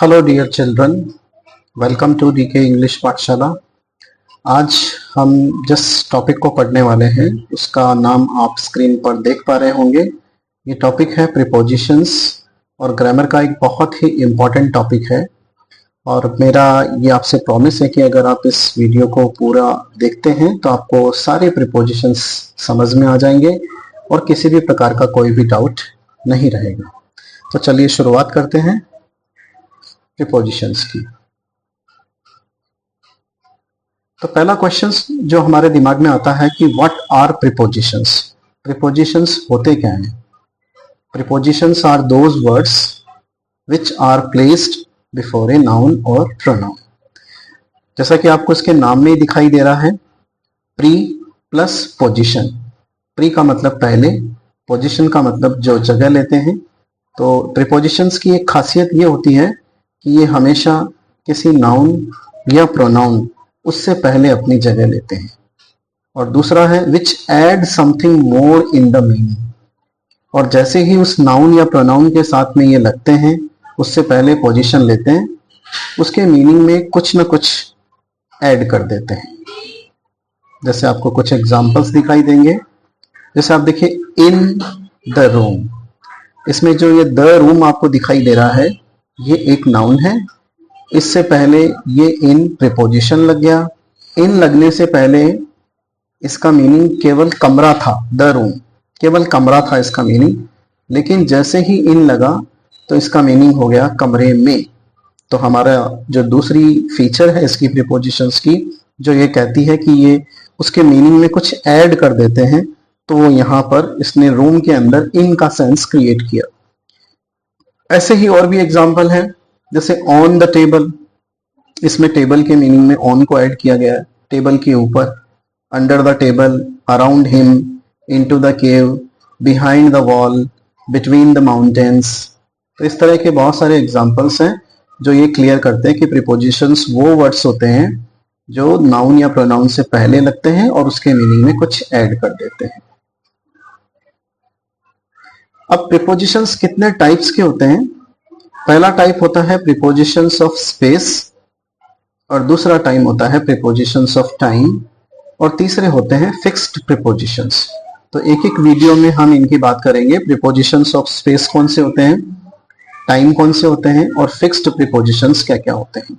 Hello dear children, welcome to DK English Pathshala. आज हम जिस टॉपिक को पढ़ने वाले हैं उसका नाम आप स्क्रीन पर देख पा रहे होंगे। ये टॉपिक है प्रीपोजिशंस और ग्रामर का एक बहुत ही इम्पॉर्टेंट टॉपिक है। और मेरा ये आपसे प्रॉमिस है कि अगर आप इस वीडियो को पूरा देखते हैं तो आपको सारे प्रीपोजिशंस समझ में आ जाएंगे और किसी भी प्रकार का कोई भी डाउट नहीं रहेगा। तो चलिए शुरुआत करते हैं प्रीपोजिशंस की। तो पहला क्वेश्चन जो हमारे दिमाग में आता है कि व्हाट आर प्रीपोजिशंस। प्रीपोजिशंस होते क्या हैं? Prepositions are those words which are placed before a noun और प्रोनाउन। जैसा कि आपको इसके नाम में ही दिखाई दे रहा है, प्री प्लस पोजिशन। प्री का मतलब पहले, पोजिशन का मतलब जो जगह लेते हैं। तो प्रीपोजिशंस की एक खासियत ये होती है कि ये हमेशा किसी नाउन या प्रोनाउन उससे पहले अपनी जगह लेते हैं। और दूसरा है which add something more in the meaning. और जैसे ही उस नाउन या प्रोनाउन के साथ में ये लगते हैं, उससे पहले पोजीशन लेते हैं, उसके मीनिंग में कुछ ना कुछ ऐड कर देते हैं। जैसे आपको कुछ एग्जांपल्स दिखाई देंगे। जैसे आप देखिए इन द रूम, इसमें जो ये द रूम आपको दिखाई दे रहा है ये एक नाउन है। इससे पहले ये इन प्रीपोजिशन लग गया। इन लगने से पहले इसका मीनिंग केवल कमरा था, द रूम केवल कमरा था इसका मीनिंग। लेकिन जैसे ही इन लगा तो इसका मीनिंग हो गया कमरे में। तो हमारा जो दूसरी फीचर है इसकी प्रीपोजिशंस की, जो ये कहती है कि ये उसके मीनिंग में कुछ ऐड कर देते हैं, तो वो यहाँ पर इसने रूम के अंदर इन का सेंस क्रिएट किया। ऐसे ही और भी एग्जाम्पल है, जैसे ऑन द टेबल। इसमें टेबल के मीनिंग में ऑन को ऐड किया गया है, टेबल के ऊपर। Under the table, around him, into the cave, behind the wall, between the mountains. तो इस तरह के बहुत सारे एग्जाम्पल्स हैं जो ये क्लियर करते हैं कि प्रीपोजिशंस वो वर्ड्स होते हैं जो नाउन या प्रोनाउन से पहले लगते हैं और उसके मीनिंग में कुछ ऐड कर देते हैं। अब प्रीपोजिशंस कितने टाइप्स के होते हैं? पहला टाइप होता है प्रीपोजिशंस ऑफ स्पेस, और दूसरा टाइप होता है प्रीपोजिशंस ऑफ टाइम, और तीसरे होते हैं फिक्स्ड प्रीपोजिशंस। तो एक एक वीडियो में हम इनकी बात करेंगे। प्रीपोजिशंस ऑफ स्पेस कौन से होते हैं, टाइम कौन से होते हैं, और फिक्स्ड प्रीपोजिशंस क्या क्या होते हैं।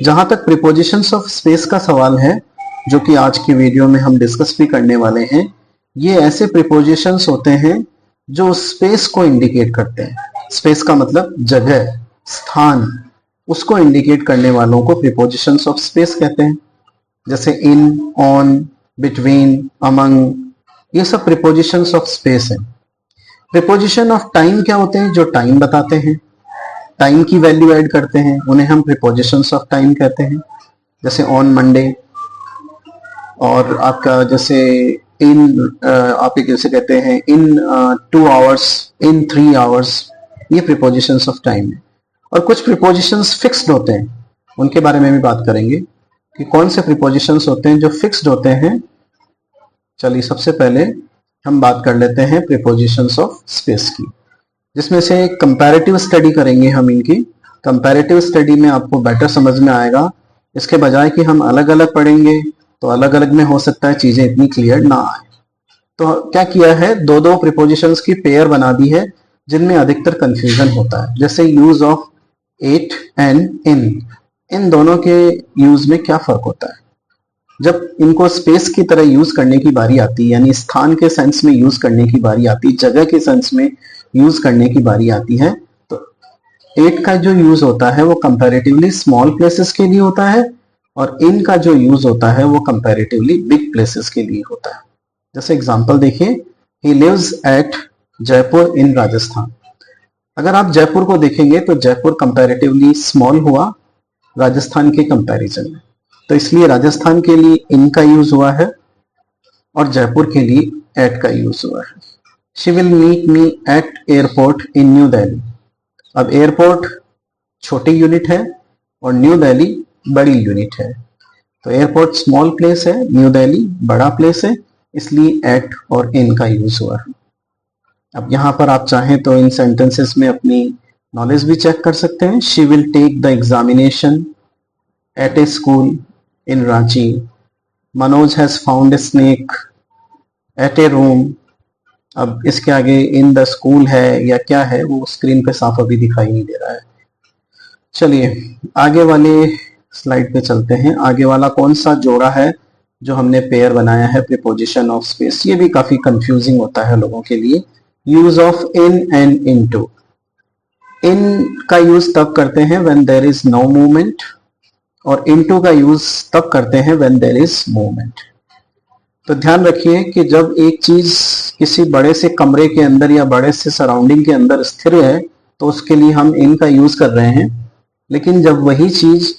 जहां तक प्रीपोजिशंस ऑफ स्पेस का सवाल है, जो कि आज की वीडियो में हम डिस्कस भी करने वाले हैं, ये ऐसे प्रीपोजिशंस होते हैं जो स्पेस को इंडिकेट करते हैं। स्पेस का मतलब जगह, स्थान, उसको इंडिकेट करने वालों को प्रीपोजिशंस ऑफ स्पेस कहते हैं। जैसे इन, ऑन, बिटवीन, अमंग, ये सब प्रीपोजिशंस ऑफ स्पेस हैं। प्रीपोजिशन ऑफ टाइम क्या होते हैं? जो टाइम बताते हैं, टाइम की वैल्यू ऐड करते हैं, उन्हें हम प्रीपोजिशंस ऑफ टाइम कहते हैं। जैसे ऑन मंडे, और आपका जैसे इन, आप कैसे कहते हैं इन 2 आवर्स, इन 3 आवर्स, ये प्रीपोजिशंस ऑफ टाइम है। और कुछ प्रीपोजिशंस फिक्स्ड होते हैं, उनके बारे में भी बात करेंगे कि कौन से प्रीपोजिशंस होते हैं जो फिक्स्ड होते हैं। चलिए सबसे पहले हम बात कर लेते हैं प्रीपोजिशंस ऑफ स्पेस की, जिसमें से कंपैरेटिव स्टडी करेंगे हम इनकी। कंपैरेटिव स्टडी में आपको बेटर समझ में आएगा। इसके बजाय कि हम अलग अलग पढ़ेंगे तो अलग अलग में हो सकता है चीजें इतनी क्लियर ना आए। तो क्या किया है, दो दो प्रीपोजिशंस की पेयर बना दी है जिनमें अधिकतर कंफ्यूजन होता है। जैसे use of at and in दोनों के यूज में क्या फर्क होता है? जब इनको स्पेस की तरह यूज करने की बारी आती है, यानी स्थान के सेंस में यूज करने की बारी आती है, जगह के सेंस में यूज करने की बारी आती है, तो एट का जो यूज होता है वो कंपैरेटिवली स्मॉल प्लेसेस के लिए होता है, और इन का जो यूज होता है वो कंपैरेटिवली बिग प्लेसेस के लिए होता है। जैसे एग्जांपल देखिए, ही लिव्स एट जयपुर इन राजस्थान। अगर आप जयपुर को देखेंगे तो जयपुर कंपैरेटिवली स्मॉल हुआ राजस्थान के कंपैरिजन में, तो इसलिए राजस्थान के लिए इन का यूज हुआ है और जयपुर के लिए एट का यूज हुआ है। She will meet me at airport in New Delhi. अब एयरपोर्ट छोटी यूनिट है और न्यू दिल्ली बड़ी यूनिट है। तो एयरपोर्ट स्मॉल प्लेस है, न्यू दिल्ली बड़ा प्लेस है, इसलिए एट और इन का यूज हुआ है। अब यहाँ पर आप चाहें तो इन सेंटेंसेस में अपनी नॉलेज भी चेक कर सकते हैं। She will take the examination at a school in Ranchi. Manoj has found a snake at a room. अब इसके आगे इन द स्कूल है या क्या है वो स्क्रीन पे साफ अभी दिखाई नहीं दे रहा है। चलिए आगे वाले स्लाइड पे चलते हैं। आगे वाला कौन सा जोड़ा है जो हमने पेयर बनाया है प्रीपोजिशन ऑफ स्पेस। ये भी काफी कंफ्यूजिंग होता है लोगों के लिए। Use of in and into. In का यूज तब करते हैं when there is no movement, और इनटू का यूज तब करते हैं व्हेन देयर इज मूवमेंट। तो ध्यान रखिए कि जब एक चीज किसी बड़े से कमरे के अंदर या बड़े से सराउंडिंग के अंदर स्थिर है तो उसके लिए हम इन का यूज कर रहे हैं, लेकिन जब वही चीज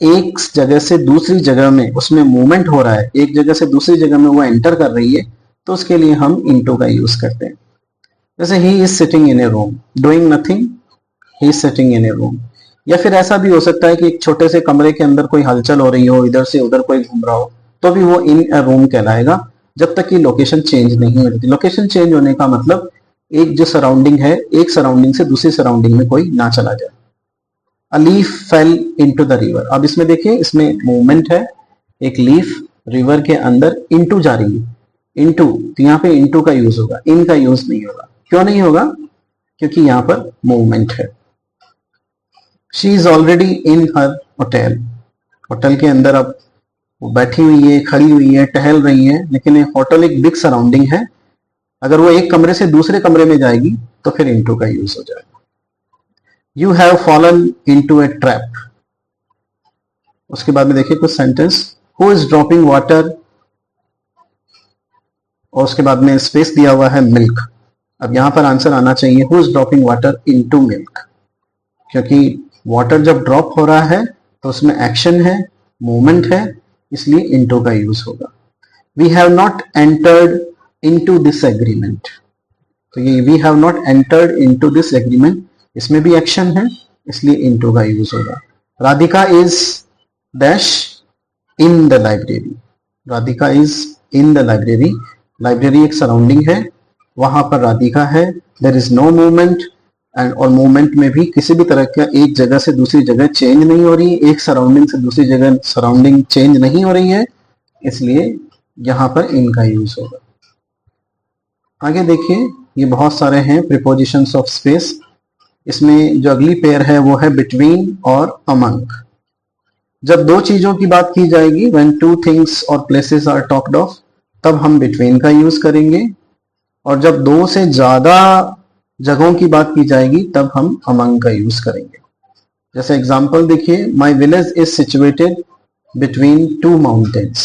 एक जगह से दूसरी जगह में उसमें मूवमेंट हो रहा है, एक जगह से दूसरी जगह में वो एंटर कर रही है, तो उसके लिए हम इनटू का यूज करते हैं। जैसे he is sitting in A room, doing nothing, he is sitting in A room. या फिर ऐसा भी हो सकता है कि एक छोटे से कमरे के अंदर कोई हलचल हो रही हो, इधर से उधर कोई घूम रहा हो, तो भी वो इन अ रूम कहलाएगा जब तक कि लोकेशन चेंज नहीं हो जाती। लोकेशन चेंज होने का मतलब एक जो सराउंडिंग है, एक सराउंडिंग से दूसरी सराउंडिंग में कोई ना चला जाए। A leaf fail into the river. अब इसमें देखिए, इसमें मूवमेंट है, एक लीफ रिवर के अंदर इनटू जा रही है। इनटू, तो यहाँ पे इनटू का यूज होगा, इन का यूज नहीं होगा। क्यों नहीं होगा? क्योंकि यहाँ पर मूवमेंट है। She is already in her hotel. Hotel के अंदर अब वो बैठी हुई है, खड़ी हुई है, टहल रही है, लेकिन ये होटल एक बिग सराउंडिंग है। अगर वो एक कमरे से दूसरे कमरे में जाएगी तो फिर इनटू का यूज हो जाएगा। You have fallen into A trap. उसके बाद में देखिए कुछ sentence. Who is dropping water, और उसके बाद में स्पेस दिया हुआ है मिल्क। अब यहां पर आंसर आना चाहिए who is dropping water into milk, क्योंकि वाटर जब ड्रॉप हो रहा है तो उसमें एक्शन है, मूवमेंट है, इसलिए इनटू का यूज होगा। We have not entered into this agreement. तो ये we have not entered into this agreement, इसमें भी एक्शन है, इसलिए इनटू का यूज होगा। Radhika is dash in the library. Radhika is in the library. Library एक सराउंडिंग है, वहां पर राधिका है। There is no movement, and और मूवमेंट में भी किसी भी तरह का एक जगह से दूसरी जगह चेंज नहीं हो रही, एक सराउंडिंग से दूसरी जगह सराउंडिंग चेंज नहीं हो रही है, इसलिए यहां पर इन का यूज होगा। आगे देखिए, ये बहुत सारे हैं प्रीपोजिशंस ऑफ स्पेस। इसमें जो अगली पेयर है वो है बिटवीन और अमंग। जब दो चीजों की बात की जाएगी, व्हेन टू थिंग्स और प्लेसेस आर टॉक्ड ऑफ, तब हम बिटवीन का यूज करेंगे, और जब दो से ज्यादा जगहों की बात की जाएगी तब हम अमंग का यूज करेंगे। जैसे एग्जांपल देखिए, my village is situated between two mountains.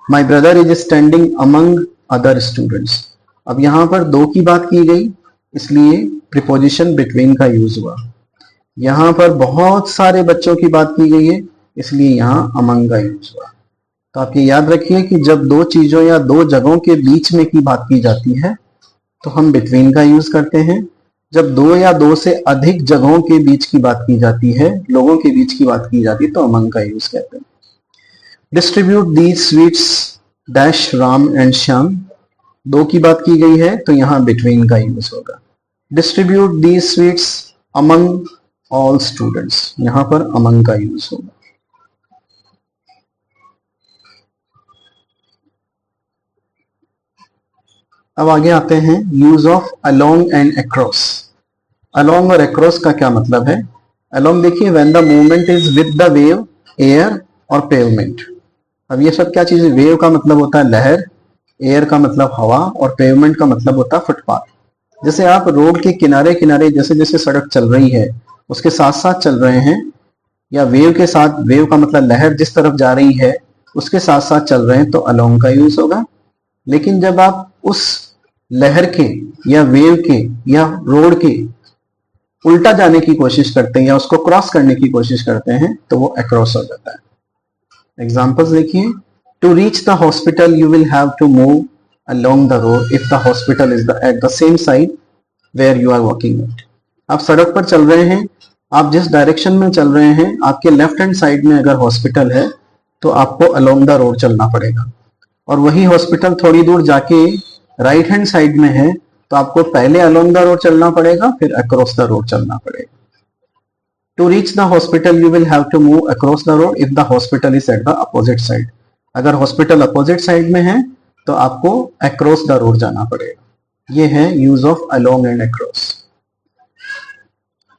My brother is standing among other students. अब यहां पर दो की बात की गई, इसलिए प्रीपोजिशन बिटवीन का यूज हुआ। यहां पर बहुत सारे बच्चों की बात की गई है, इसलिए यहां अमंग का यूज हुआ। तो आप ये याद रखिए कि जब दो चीजों या दो जगहों के बीच में की बात की जाती है तो हम बिटवीन का यूज करते हैं। जब दो या दो से अधिक जगहों के बीच की बात की जाती है, लोगों के बीच की बात की जाती है, तो अमंग का यूज करते हैं। Distribute these sweets dash Ram and Shyam. दो की बात की गई है तो यहां बिटवीन का यूज होगा। Distribute these sweets among all students, यहां पर अमंग का यूज होगा। अब आगे आते हैं, use of along and across. Along और अक्रॉस का क्या मतलब है? अलोंग देखिए, when the movement is with the wave, air और पेवमेंट। अब ये सब क्या चीज है? वेव का मतलब होता है लहर, एयर का मतलब हवा, और पेवमेंट का मतलब होता है फुटपाथ। जैसे आप रोड के किनारे किनारे जैसे जैसे सड़क चल रही है उसके साथ साथ चल रहे हैं, या वेव के साथ, वेव का मतलब लहर जिस तरफ जा रही है उसके साथ साथ चल रहे हैं, तो अलोंग का यूज होगा। लेकिन जब आप उस लहर के या वेव के या रोड के उल्टा जाने की कोशिश करते हैं या उसको क्रॉस करने की कोशिश करते हैं तो वो अक्रॉस हो जाता है। एग्जांपल्स देखिए, to reach the hospital you will have to move along the road if the hospital is at the same side where you are walking at. आप सड़क पर चल रहे हैं, आप जिस डायरेक्शन में चल रहे हैं, आपके लेफ्ट हैंड साइड में अगर हॉस्पिटल है तो आपको अलोंग द रोड चलना पड़ेगा, और वही हॉस्पिटल थोड़ी दूर जाके राइट हैंड साइड में है तो आपको पहले अलोंग द रोड चलना पड़ेगा, फिर अक्रॉस द रोड चलना पड़ेगा। To reach the hospital you will have to move across the road if the hospital is at the opposite side. अगर हॉस्पिटल अपोजिट साइड में है तो आपको अक्रॉस द रोड जाना पड़ेगा। ये है use of along and across.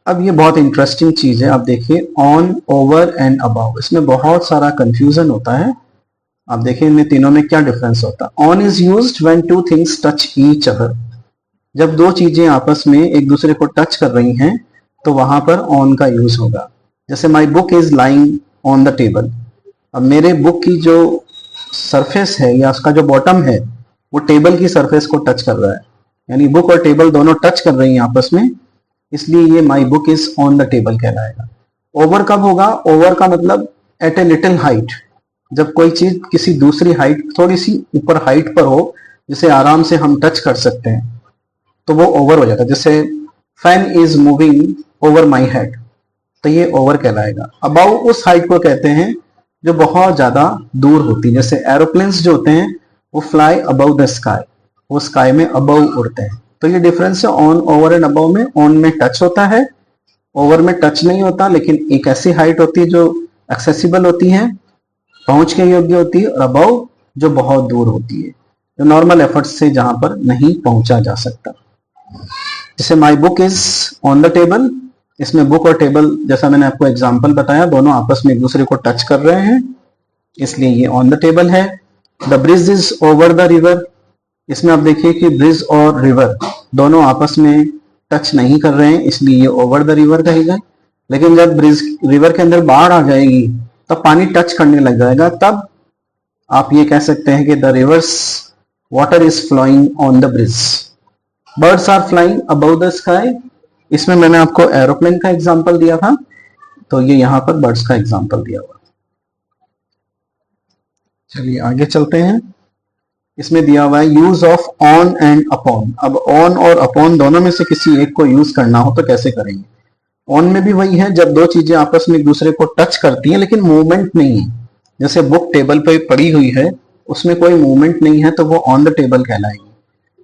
अब ये बहुत इंटरेस्टिंग चीज है, आप देखिए ऑन, ओवर एंड अबाउ, इसमें बहुत सारा कंफ्यूजन होता है। आप देखिए इन तीनों में क्या डिफरेंस होता है। On is used when two things touch each other, जब दो चीजें आपस में एक दूसरे को टच कर रही हैं तो वहां पर ऑन का यूज होगा। जैसे my book is lying on the table, अब मेरे बुक की जो सरफेस है या उसका जो बॉटम है वो टेबल की सरफेस को टच कर रहा है, यानी बुक और टेबल दोनों टच कर रही हैं आपस में, इसलिए ये my book is on the table कहलाएगा। ओवर कब होगा? ओवर का मतलब एट ए लिटिल हाइट, जब कोई चीज किसी दूसरी हाइट, थोड़ी सी ऊपर हाइट पर हो, जिसे आराम से हम टच कर सकते हैं, तो वो ओवर हो जाता है। जैसे fan is moving over my head, तो ये ओवर कहलाएगा। अबाउ उस हाइट को कहते हैं जो बहुत ज्यादा दूर होती है। जैसे एरोप्लेन्स जो होते हैं वो फ्लाई अबव द स्काई, वो स्काई में अबव उड़ते हैं। तो ये डिफरेंस है ऑन, ओवर एंड अबव में। ऑन में टच होता है, ओवर में टच नहीं होता, लेकिन एक ऐसी हाइट होती है जो एक्सेसिबल होती है, पहुंच के योग्य होती है, और अबव जो बहुत दूर होती है, जो नॉर्मल एफर्ट से जहां पर नहीं पहुंचा जा सकता। जैसे my book is on the table, इसमें बुक और टेबल, जैसा मैंने आपको एग्जांपल बताया, दोनों आपस में एक दूसरे को टच कर रहे हैं, इसलिए ये ऑन द टेबल है। The bridge is over the river, इसमें आप देखिए कि ब्रिज और रिवर दोनों आपस में टच नहीं कर रहे हैं, इसलिए ये ओवर द रिवर कहेगा। लेकिन जब ब्रिज, रिवर के अंदर बाढ़ आ जाएगी तब पानी टच करने लग जाएगा, तब आप ये कह सकते हैं कि the river's water is flowing on the bridge. Birds are flying above the sky, इसमें मैंने आपको एरोप्लेन का एग्जांपल दिया था, तो ये यहां पर बर्ड्स का एग्जांपल दिया हुआ। चलिए आगे चलते हैं। इसमें दिया हुआ है use of on and upon. अब ऑन और अपॉन दोनों में से किसी एक को यूज करना हो तो कैसे करेंगे? ऑन में भी वही है, जब दो चीजें आपस में एक दूसरे को टच करती हैं लेकिन मूवमेंट नहीं है। जैसे बुक टेबल पे पड़ी हुई है, उसमें कोई मूवमेंट नहीं है, तो वो ऑन द टेबल कहलाएगी।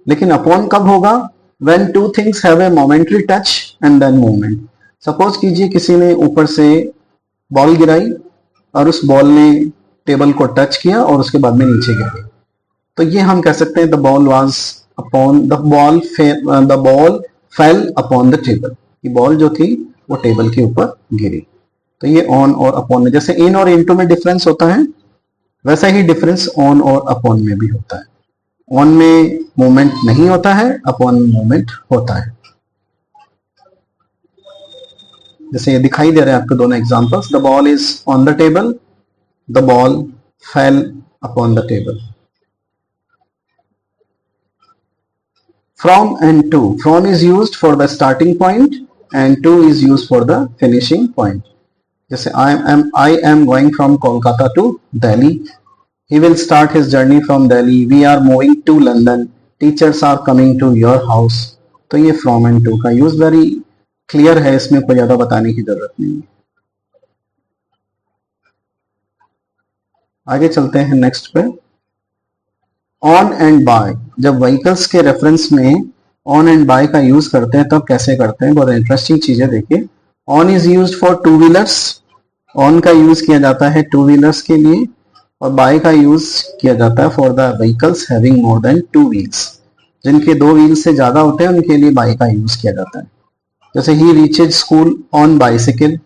लेकिन अपॉन कब होगा? when two things have a momentary touch and then movement। Suppose कीजिए किसी ने ऊपर से बॉल गिराई और उस बॉल ने टेबल को टच किया और उसके बाद में नीचे गिर गई, तो ये हम कह सकते हैं the ball was upon the ball fell upon the table, कि बॉल जो थी वो टेबल के ऊपर गिरी। तो ये ऑन और अपॉन में, जैसे इन और इनटू में डिफरेंस होता है, वैसा ही डिफरेंस ऑन और अपॉन में भी होता है। ऑन में मूवमेंट नहीं होता है, अपॉन मूवमेंट होता है। जैसे ये दिखाई दे रहे हैं आपको दोनों examples. The ball is on the table, the ball fell upon the table. From and to, from is used for the starting point and to is used for the finishing point. जैसे I am going from Kolkata to Delhi, he will start his journey from Delhi, we are moving to London, teachers are coming to your house। तो ये from and to का use very clear है, इसमें कोई ज्यादा बताने की जरूरत नहीं है। आगे चलते हैं नेक्स्ट पे। ऑन एंड बाय, जब व्हीकल्स के रेफरेंस में ऑन एंड बाय का यूज करते हैं तब कैसे करते हैं, बहुत इंटरेस्टिंग चीज है। देखिए, on is used for two wheelers, on का यूज किया जाता है टू व्हीलर्स के लिए, और बाय का यूज किया जाता है for the vehicles having more than two wheels, जिनके दो व्हील्स से ज्यादा होते हैं उनके लिए बाय का यूज किया जाता है। जैसे ही reaches school on bicycle,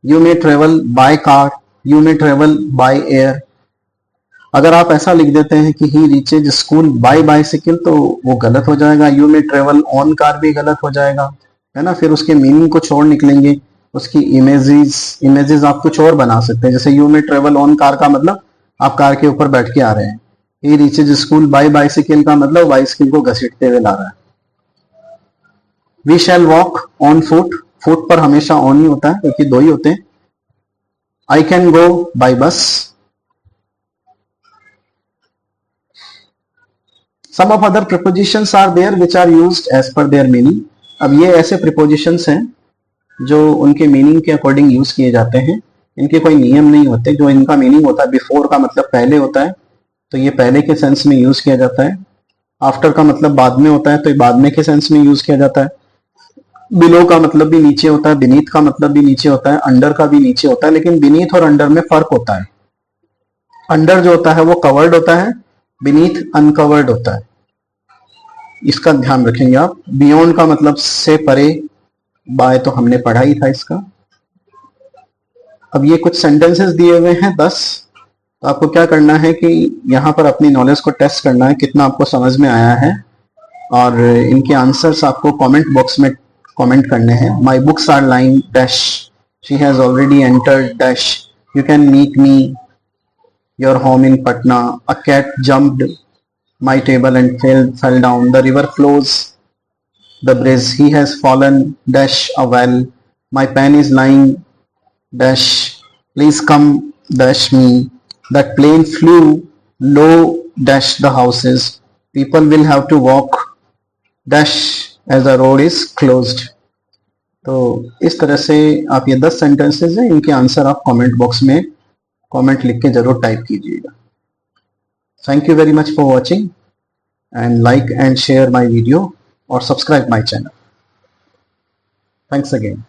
you may travel by car, you may travel by air. अगर आप ऐसा लिख देते हैं कि ही रीचेज स्कूल बाय बाइसिकल तो वो गलत हो जाएगा। You may travel on car भी गलत हो जाएगा, है ना। फिर उसके मीनिंग कुछ और निकलेंगे, उसकी इमेजेस आप कुछ और बना सकते हैं। जैसे you may travel on car का मतलब आप कार के ऊपर बैठ के आ रहे हैं। He reaches school by bicycle का मतलब बाइसिकल को घसीटते हुए ला रहा है। We shall walk on foot, foot पर हमेशा ऑन ही होता है क्योंकि दो ही होते हैं। I can go by bus. Some of other prepositions are there which are used as per their meaning. अब ये ऐसे प्रिपोजिशंस हैं जो उनके मीनिंग के अकॉर्डिंग यूज किए जाते हैं, इनके कोई नियम नहीं होते। जो इनका मीनिंग होता है, बिफोर का मतलब पहले होता है, तो ये पहले के सेंस में यूज किया जाता है। आफ्टर का मतलब बाद में होता है, तो ये बाद में के सेंस में यूज किया जाता है। बिलो का मतलब भी नीचे होता है, बीनीथ का मतलब भी नीचे होता है, अंडर का भी नीचे होता है, लेकिन बीनीथ और अंडर में फर्क होता है। अंडर जो होता है वो कवर्ड होता है, बीनीथ अनकवर्ड होता है, इसका ध्यान रखेंगे आप। बियॉन्ड का मतलब से परे, बाय तो हमने पढ़ा ही था इसका। अब ये कुछ सेंटेंसेस दिए हुए हैं 10, तो आपको क्या करना है कि यहाँ पर अपनी नॉलेज को टेस्ट करना है, कितना आपको समझ में आया है, और इनके आंसर्स आपको कमेंट बॉक्स में कमेंट करने हैं। My books are lying dash, she has already entered dash, you can meet me your home in Patna, a cat jumped my table and fell down, the river flows the bridge, he has fallen dash a well, my pen is lying dash, please come dash me, that plane flew low dash the houses, people will have to walk dash as the road is closed। तो इस तरह से आप ये 10 sentences हैं, इनके answer आप comment box में कमेंट लिख के जरूर टाइप कीजिएगा। Thank you very much for watching, and like and share my video or subscribe my channel. Thanks again.